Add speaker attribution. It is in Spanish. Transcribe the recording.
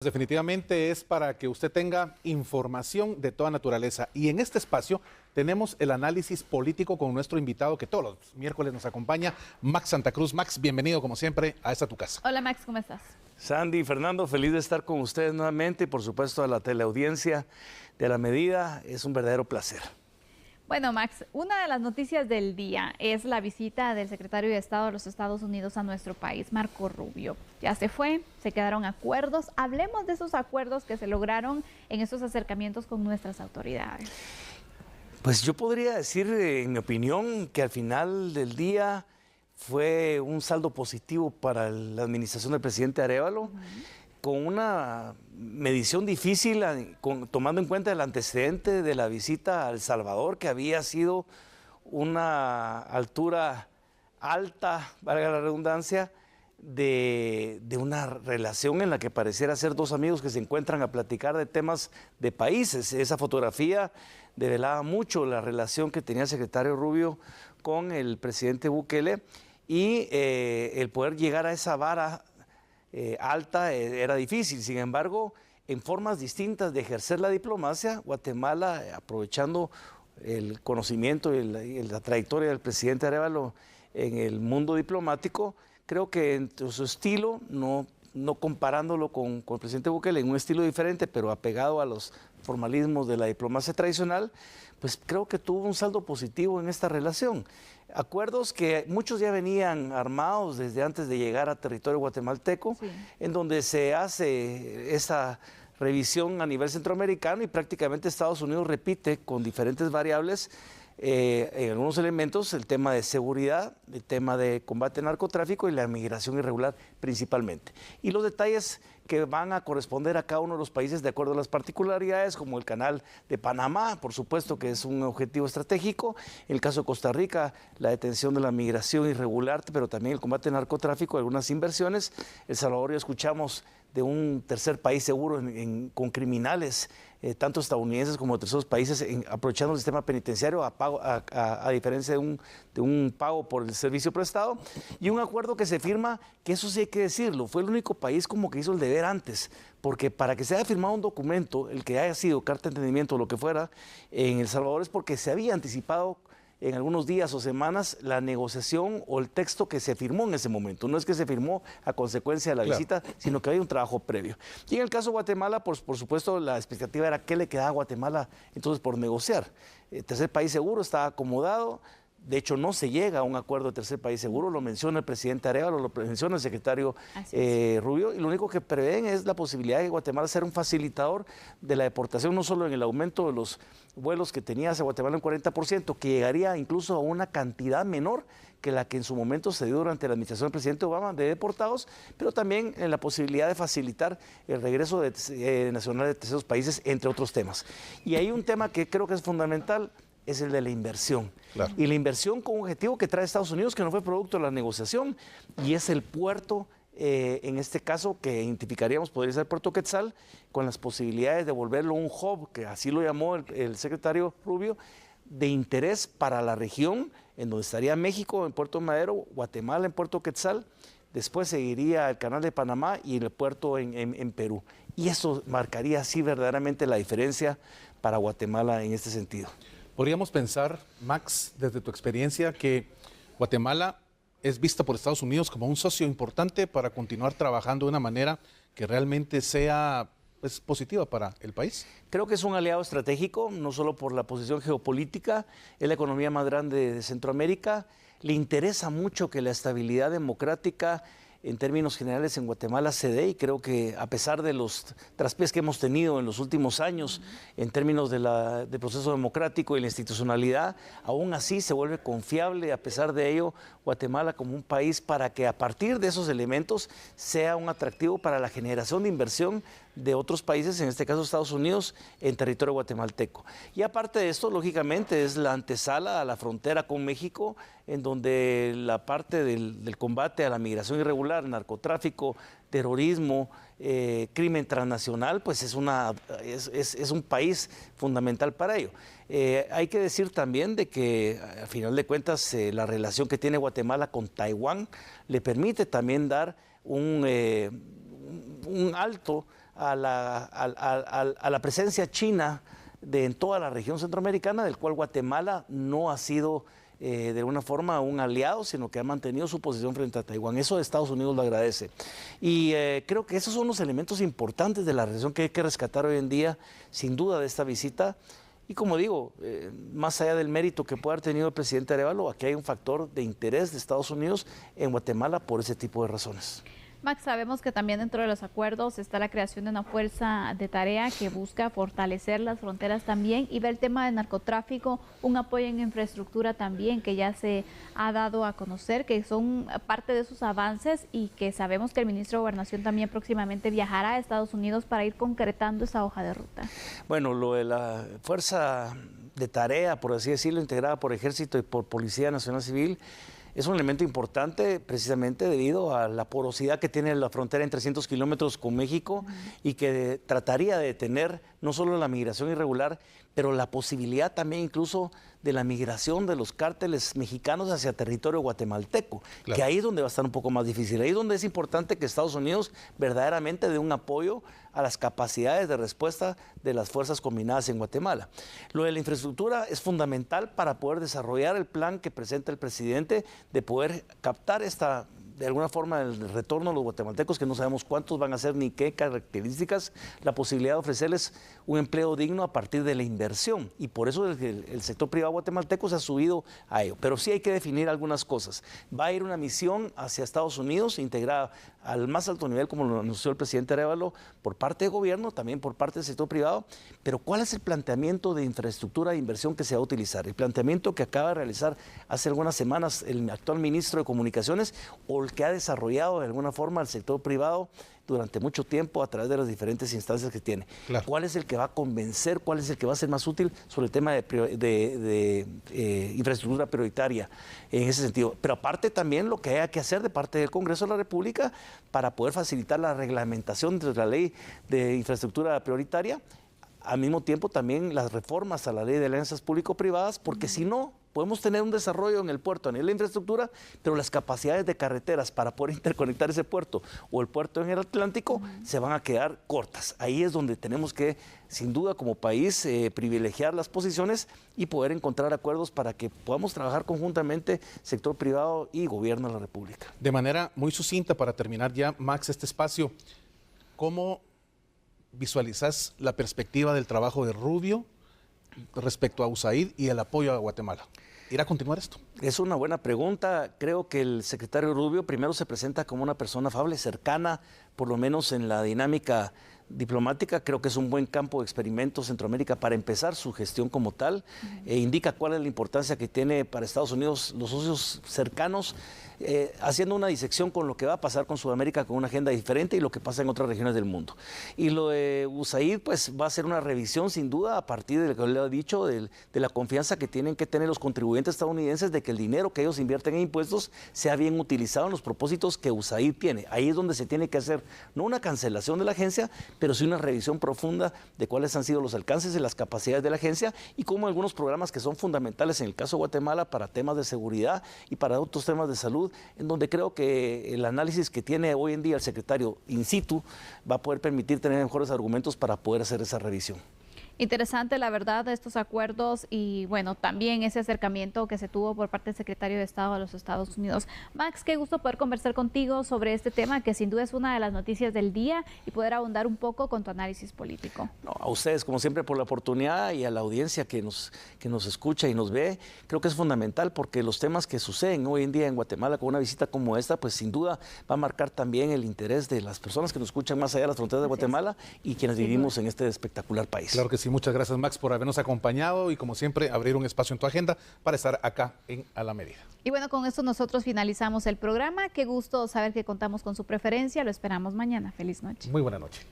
Speaker 1: Definitivamente es para que usted tenga información de toda naturaleza. Y en este espacio tenemos el análisis político con nuestro invitado que todos los miércoles nos acompaña, Max Santa Cruz. Max, bienvenido como siempre a esta tu casa.
Speaker 2: Hola Max, ¿cómo estás?
Speaker 3: Sandy, Fernando, feliz de estar con ustedes nuevamente y por supuesto a la teleaudiencia de La Medida. Es un verdadero placer.
Speaker 2: Bueno, Max, una de las noticias del día es la visita del secretario de Estado de los Estados Unidos a nuestro país, Marco Rubio. Ya se fue, se quedaron acuerdos. Hablemos de esos acuerdos que se lograron en esos acercamientos con nuestras autoridades.
Speaker 3: Pues yo podría decir, en mi opinión, que al final del día fue un saldo positivo para la administración del presidente Arévalo, con una medición difícil, tomando en cuenta el antecedente de la visita a El Salvador, que había sido una altura alta, valga la redundancia, de una relación en la que pareciera ser dos amigos que se encuentran a platicar de temas de países. Esa fotografía develaba mucho la relación que tenía el secretario Rubio con el presidente Bukele y el poder llegar a esa vara alta era difícil. Sin embargo, en formas distintas de ejercer la diplomacia, Guatemala, aprovechando el conocimiento y la trayectoria del presidente Arévalo en el mundo diplomático, creo que en su estilo, no comparándolo con el presidente Bukele, en un estilo diferente, pero apegado a los formalismos de la diplomacia tradicional, pues creo que tuvo un saldo positivo en esta relación. Acuerdos que muchos ya venían armados desde antes de llegar a territorio guatemalteco, sí, en donde se hace esa revisión a nivel centroamericano y prácticamente Estados Unidos repite con diferentes variables en algunos elementos el tema de seguridad, el tema de combate al narcotráfico y la migración irregular principalmente. Y los detalles que van a corresponder a cada uno de los países de acuerdo a las particularidades, como el canal de Panamá, por supuesto que es un objetivo estratégico. En el caso de Costa Rica, la detención de la migración irregular, pero también el combate al narcotráfico, algunas inversiones. El Salvador, ya escuchamos de un tercer país seguro con criminales, tanto estadounidenses como de terceros países, aprovechando el sistema penitenciario a diferencia de un pago por el servicio prestado, y un acuerdo que se firma, que eso sí hay que decirlo, fue el único país como que hizo el deber antes, porque para que se haya firmado un documento, el que haya sido carta de entendimiento o lo que fuera, en El Salvador es porque se había anticipado en algunos días o semanas la negociación o el texto que se firmó en ese momento. No es que se firmó a consecuencia de la visita, sino que había un trabajo previo. Y en el caso de Guatemala, por supuesto, la expectativa era qué le quedaba a Guatemala entonces por negociar. El tercer país seguro estaba acomodado. De hecho, no se llega a un acuerdo de tercer país seguro, lo menciona el presidente Arévalo, lo menciona el secretario Rubio, y lo único que prevén es la posibilidad de Guatemala ser un facilitador de la deportación, no solo en el aumento de los vuelos que tenía hacia Guatemala en 40%, que llegaría incluso a una cantidad menor que la que en su momento se dio durante la administración del presidente Obama de deportados, pero también en la posibilidad de facilitar el regreso de nacionales de terceros países, entre otros temas. Y hay un tema que creo que es fundamental, es el de la inversión. Claro. Y la inversión con un objetivo que trae Estados Unidos, que no fue producto de la negociación, y es el puerto, en este caso, que identificaríamos podría ser Puerto Quetzal, con las posibilidades de volverlo un hub, que así lo llamó el secretario Rubio, de interés para la región, en donde estaría México en Puerto Madero, Guatemala en Puerto Quetzal, después seguiría el canal de Panamá y el puerto en Perú. Y eso marcaría así verdaderamente la diferencia para Guatemala en este sentido.
Speaker 1: Podríamos pensar, Max, desde tu experiencia, que Guatemala es vista por Estados Unidos como un socio importante para continuar trabajando de una manera que realmente sea positiva para el país.
Speaker 3: Creo que es un aliado estratégico, no solo por la posición geopolítica, es la economía más grande de Centroamérica, le interesa mucho que la estabilidad democrática en términos generales en Guatemala se dé, y creo que a pesar de los traspiés que hemos tenido en los últimos años en términos del proceso democrático y la institucionalidad, aún así se vuelve confiable, a pesar de ello, Guatemala como un país para que a partir de esos elementos sea un atractivo para la generación de inversión de otros países, en este caso Estados Unidos, en territorio guatemalteco. Y aparte de esto, lógicamente, es la antesala a la frontera con México, en donde la parte del combate a la migración irregular, narcotráfico, terrorismo, crimen transnacional, pues es un país fundamental para ello. Hay que decir también de que, al final de cuentas, la relación que tiene Guatemala con Taiwán le permite también dar un alto a la presencia china en toda la región centroamericana, del cual Guatemala no ha sido de alguna forma un aliado, sino que ha mantenido su posición frente a Taiwán. Eso Estados Unidos lo agradece. Y creo que esos son los elementos importantes de la relación que hay que rescatar hoy en día, sin duda, de esta visita. Y como digo, más allá del mérito que pueda haber tenido el presidente Arévalo, aquí hay un factor de interés de Estados Unidos en Guatemala por ese tipo de razones.
Speaker 2: Max, sabemos que también dentro de los acuerdos está la creación de una fuerza de tarea que busca fortalecer las fronteras también y ver el tema del narcotráfico, un apoyo en infraestructura también que ya se ha dado a conocer, que son parte de esos avances y que sabemos que el ministro de Gobernación también próximamente viajará a Estados Unidos para ir concretando esa hoja de ruta.
Speaker 3: Bueno, lo de la fuerza de tarea, por así decirlo, integrada por Ejército y por Policía Nacional Civil, es un elemento importante precisamente debido a la porosidad que tiene la frontera en 300 kilómetros con México y que trataría de detener no solo la migración irregular, pero la posibilidad también incluso de la migración de los cárteles mexicanos hacia territorio guatemalteco, claro, que ahí es donde va a estar un poco más difícil. Ahí es donde es importante que Estados Unidos verdaderamente dé un apoyo a las capacidades de respuesta de las fuerzas combinadas en Guatemala. Lo de la infraestructura es fundamental para poder desarrollar el plan que presenta el presidente de poder captar de alguna forma el retorno a los guatemaltecos, que no sabemos cuántos van a ser ni qué características, la posibilidad de ofrecerles un empleo digno a partir de la inversión. Y por eso el sector privado guatemalteco se ha subido a ello. Pero sí hay que definir algunas cosas. Va a ir una misión hacia Estados Unidos, integrada al más alto nivel, como lo anunció el presidente Arévalo, por parte del gobierno, también por parte del sector privado. Pero ¿cuál es el planteamiento de infraestructura de inversión que se va a utilizar? El planteamiento que acaba de realizar hace algunas semanas el actual ministro de Comunicaciones, o el que ha desarrollado de alguna forma el sector privado durante mucho tiempo a través de las diferentes instancias que tiene. Claro. ¿Cuál es el que va a convencer? ¿Cuál es el que va a ser más útil sobre el tema de infraestructura prioritaria en ese sentido? Pero aparte también lo que haya que hacer de parte del Congreso de la República para poder facilitar la reglamentación de la ley de infraestructura prioritaria, al mismo tiempo también las reformas a la ley de alianzas público-privadas, porque si no, podemos tener un desarrollo en el puerto a nivel de infraestructura, pero las capacidades de carreteras para poder interconectar ese puerto o el puerto en el Atlántico se van a quedar cortas. Ahí es donde tenemos que, sin duda, como país, privilegiar las posiciones y poder encontrar acuerdos para que podamos trabajar conjuntamente sector privado y gobierno de la República.
Speaker 1: De manera muy sucinta, para terminar ya, Max, este espacio, ¿cómo visualizas la perspectiva del trabajo de Rubio respecto a USAID y el apoyo a Guatemala? ¿Irá a continuar esto?
Speaker 3: Es una buena pregunta. Creo que el secretario Rubio primero se presenta como una persona afable, cercana, por lo menos en la dinámica diplomática. Creo que es un buen campo de experimento Centroamérica para empezar su gestión como tal. Indica cuál es la importancia que tiene para Estados Unidos los socios cercanos, haciendo una disección con lo que va a pasar con Sudamérica con una agenda diferente y lo que pasa en otras regiones del mundo. Y lo de USAID pues va a ser una revisión sin duda a partir de lo que le he dicho, de la confianza que tienen que tener los contribuyentes estadounidenses de que el dinero que ellos invierten en impuestos sea bien utilizado en los propósitos que USAID tiene. Ahí es donde se tiene que hacer no una cancelación de la agencia, pero sí una revisión profunda de cuáles han sido los alcances y las capacidades de la agencia y cómo algunos programas que son fundamentales en el caso de Guatemala para temas de seguridad y para otros temas de salud, en donde creo que el análisis que tiene hoy en día el secretario in situ va a poder permitir tener mejores argumentos para poder hacer esa revisión.
Speaker 2: Interesante, la verdad, de estos acuerdos y, bueno, también ese acercamiento que se tuvo por parte del secretario de Estado a los Estados Unidos. Max, qué gusto poder conversar contigo sobre este tema, que sin duda es una de las noticias del día, y poder ahondar un poco con tu análisis político.
Speaker 3: No, a ustedes, como siempre, por la oportunidad y a la audiencia que nos escucha y nos ve. Creo que es fundamental porque los temas que suceden hoy en día en Guatemala con una visita como esta, pues sin duda va a marcar también el interés de las personas que nos escuchan más allá de las fronteras de Guatemala y quienes vivimos en este espectacular país.
Speaker 1: Claro que sí. Muchas gracias, Max, por habernos acompañado y, como siempre, abrir un espacio en tu agenda para estar acá en A la Medida.
Speaker 2: Y bueno, con esto nosotros finalizamos el programa. Qué gusto saber que contamos con su preferencia. Lo esperamos mañana. Feliz noche.
Speaker 1: Muy buena noche.